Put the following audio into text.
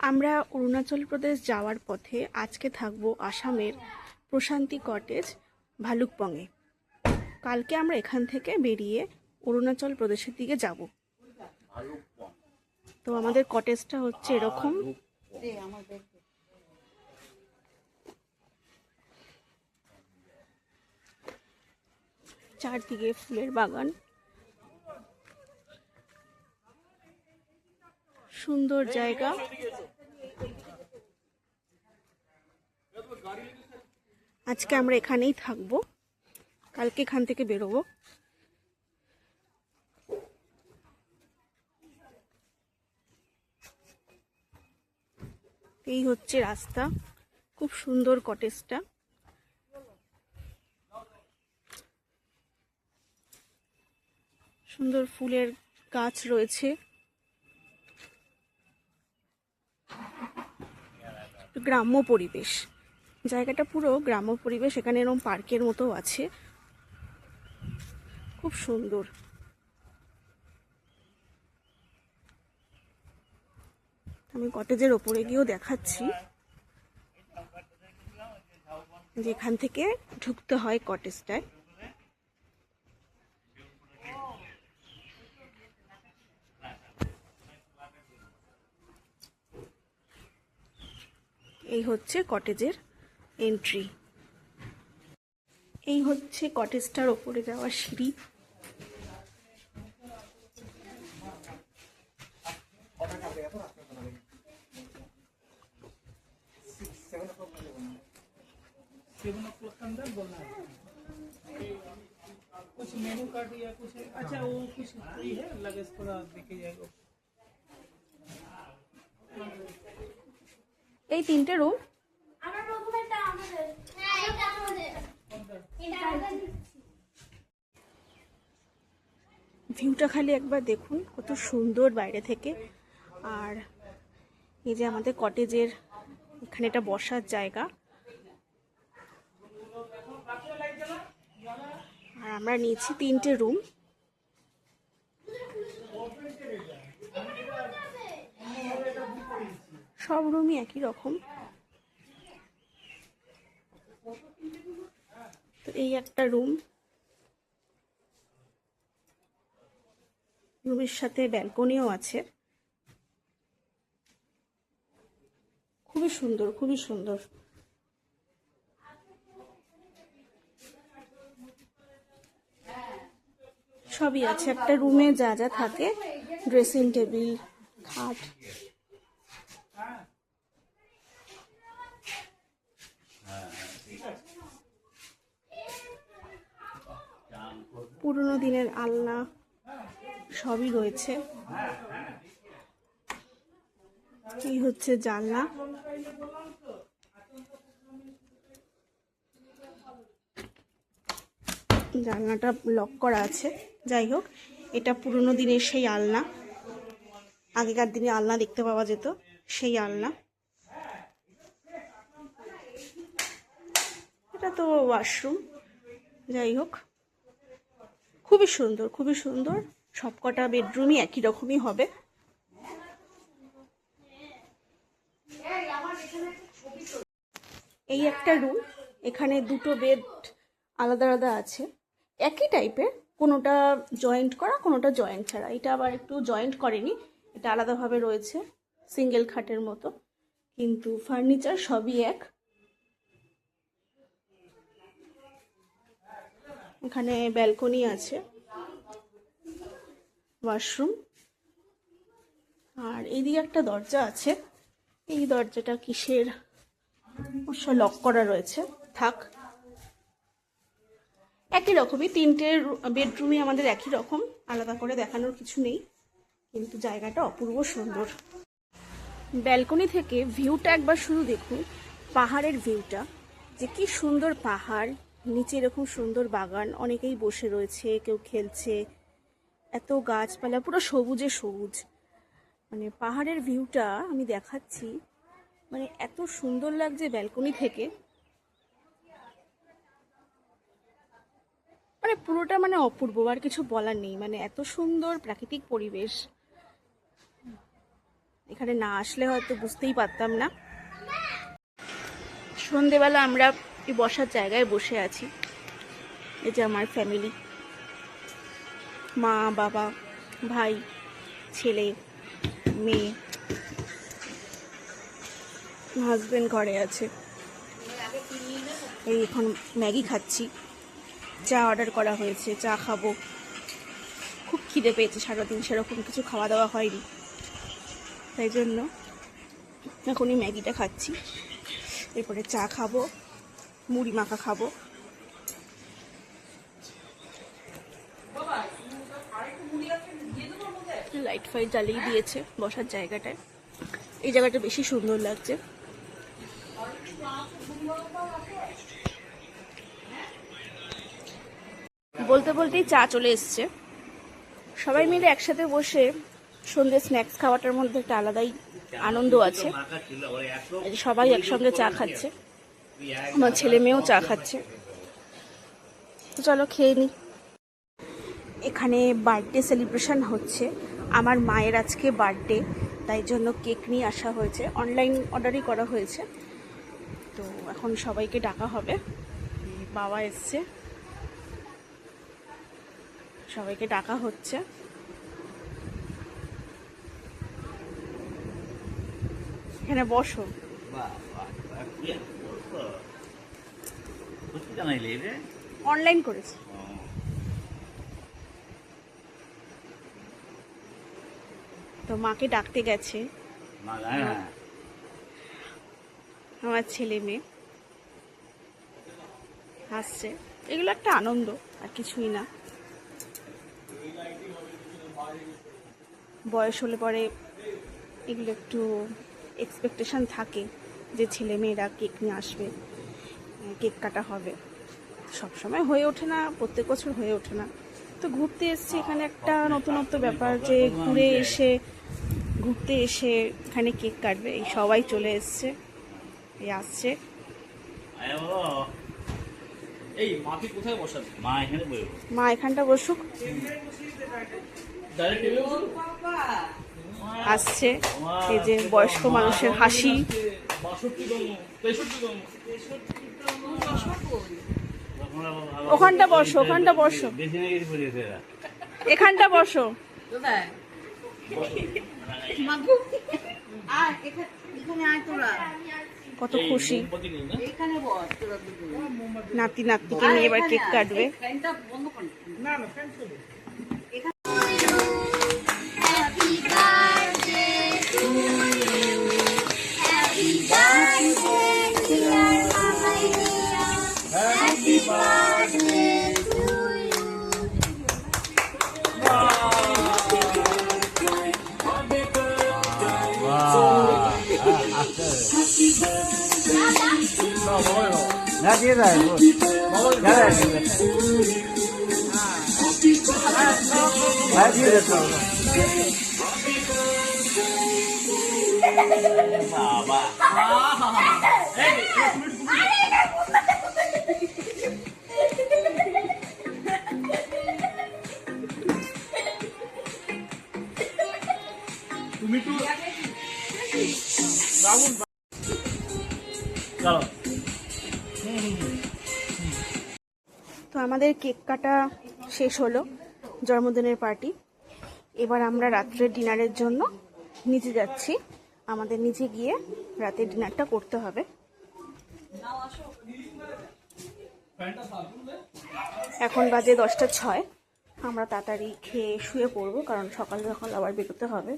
আমরা অরুণাচল প্রদেশ যাওয়ার পথে আজকে থাকবো আসামের প্রশান্তি কটেজ ভালুকপংয়ে। কালকে আমরা এখান থেকে বেরিয়ে অরুণাচল প্রদেশের দিকে যাব। তো আমাদের কটেজটা হচ্ছে এরকম। চারদিকে ফুলের বাগান, সুন্দর জায়গা। আজকে আমরা এখানেই থাকবো, কালকে এখান থেকে বেরোবো। এই হচ্ছে রাস্তা, খুব সুন্দর কটেজটা। সুন্দর ফুলের গাছ রয়েছে, গ্রাম্য পরিবেশ। জায়গাটা পুরো গ্রাম্য পরিবেশ। এখানে এরকম পার্কের মতো আছে, খুব সুন্দর। আমি কটেজের ওপরে গিয়েও দেখাচ্ছি, যেখান থেকে ঢুকতে হয় কটেজটায়। এই হচ্ছে কটেজের এন্ট্রি। এই হচ্ছে কটেজটার ওপরে যাওয়ার সিঁড়ি। कुछ मेनू कार्ड या कुछ अच्छा वो कुछ फ्री है लगेज थोड़ा देखे जाएगा। এই তিনটে রুম। ভিউটা খালি একবার দেখুন, কত সুন্দর বাইরে থেকে। আর এই যে আমাদের কটেজের এখানে এটা বসার জায়গা। আর আমরা নিয়েছি তিনটে রুম। সব রুমই একই রকম। তো এই একটা রুম, রুমের সাথে ব্যালকনিও আছে। খুবই সুন্দর, খুবই সুন্দর। সবই আছে একটা রুমে, যা যা থাকে, ড্রেসিং টেবিল, খাট। পুরোনো দিনের আলনা সবই রয়েছে। এই হচ্ছে জানলা। জানলাটা লক করা আছে। যাই হোক, এটা পুরোনো দিনের সেই আলনা, আগেকার দিনে আলনা দেখতে পাওয়া যেত, সেই আলনা। এটা তো ওয়াশরুম। যাই হোক, খুবই সুন্দর, খুবই সুন্দর। সবকটা বেডরুমই একই রকমই হবে। এই একটা রুম, এখানে দুটো বেড আলাদা আলাদা আছে, একই টাইপের, কোনোটা জয়েন্ট করা কোনোটা জয়েন্ট ছাড়া। এটা আবার একটু জয়েন্ট করেনি, এটা আলাদাভাবে রয়েছে, সিঙ্গেল খাটের মতো, কিন্তু ফার্নিচার সবই এক। এখানে ব্যালকনি আছে, ওয়াশরুম। আর এইদিকে একটা দরজা আছে। এই দরজাটা কিসের, অবশ্য লক করা রয়েছে, থাক। একই রকমই, তিনটে বেডরুমই আমাদের একই রকম, আলাদা করে দেখানোর কিছু নেই, কিন্তু জায়গাটা অপূর্ব সুন্দর। ব্যালকনি থেকে ভিউটা একবার শুধু দেখুন, পাহাড়ের ভিউটা, যে কি সুন্দর পাহাড়, নিচে এরকম সুন্দর বাগান, অনেকেই বসে রয়েছে, কেউ খেলছে, এত গাছপালা, পুরো সবুজে সবুজ। মানে পাহাড়ের ভিউটা আমি দেখাচ্ছি, মানে এত সুন্দর লাগছে ব্যালকনি থেকে। মানে পুরোটা মানে অপূর্ব, আর কিছু বলার নেই। মানে এত সুন্দর প্রাকৃতিক পরিবেশ। এখানে না আসলে হয়তো বুঝতেই পারতাম না। সন্ধেবেলা আমরা এই বসার জায়গায় বসে আছি। এই যে আমার ফ্যামিলি, মা, বাবা, ভাই, ছেলে, মেয়ে, হাজবেন্ড ঘরে আছে। এই এখন ম্যাগি খাচ্ছি, চা অর্ডার করা হয়েছে, চা খাবো। খুব খিদে পেয়েছে, সারাদিন সেরকম কিছু খাওয়া দাওয়া হয়নি, তাই জন্য এখনই ম্যাগিটা খাচ্ছি। এরপরে চা খাবো, মুড়ি মাখা খাবো। লাইট ফাইট জ্বালিয়ে দিয়েছে বসার জায়গাটায়। এই জায়গাটা বেশি সুন্দর লাগছে। বলতে বলতেই চা চলে এসছে। সবাই মিলে একসাথে বসে সন্ধ্যে স্ন্যাক্স খাওয়াটার মধ্যে একটা আলাদাই আনন্দ আছে। সবাই একসঙ্গে চা খাচ্ছে, আমার ছেলে মেয়েও চা খাচ্ছে। তো চলো খেয়ে নিই। এখানে বার্থডে সেলিব্রেশন হচ্ছে। আমার মায়ের আজকে বার্থডে, তাই জন্য কেক নিয়ে আসা হয়েছে। অনলাইন অর্ডারই করা হয়েছে। তো এখন সবাইকে ডাকা হবে। বাবা এসছে, সবাইকে ডাকা হচ্ছে। এখানে বসো। অনলাইন করেছি। তো মাকে ডাকতে গেছে আমার ছেলে মেয়ে, হাসছে। এগুলো একটা আনন্দ, আর কিছুই না। বয়স হলে পরে এগুলো একটু এক্সপেকটেশন থাকে যে ছেলে মেয়েরা কেক নিয়ে আসবে, কেক কাটা হবে। সবসময় হয়ে ওঠে না, প্রত্যেক বছর হয়ে ওঠে না। তো ঘুরতে এসছে এখানে, একটা নতুনত্ব ব্যাপার যে ঘুরতে এসে এখানে কেক কাটবে। এই সবাই চলে এসছে, এই আসছে। এই মাকে কোথায় বসাবে? মা এখানে বসবে। মা এখানটা বসুক। আসছে এই যে বয়স্ক মানুষের হাসি। ওখানটা বসো, ওখানটা বসো, এখানটা বসো। কত খুশি নাতি নাতনিকে নিয়ে এবার কেক কাটবে। না দিয়ে দেয় দিয়ে দিত বাবা তুমি তো চলো। তো আমাদের কেক কাটা শেষ হলো, জন্মদিনের পার্টি। এবার আমরা রাত্রের ডিনারের জন্য নিচে যাচ্ছি। আমাদের নিচে গিয়ে রাতের ডিনারটা করতে হবে। এখন বাজে 10:06। আমরা তাড়াতাড়ি খেয়ে শুয়ে পড়বো, কারণ সকাল সকাল আবার বেরোতে হবে।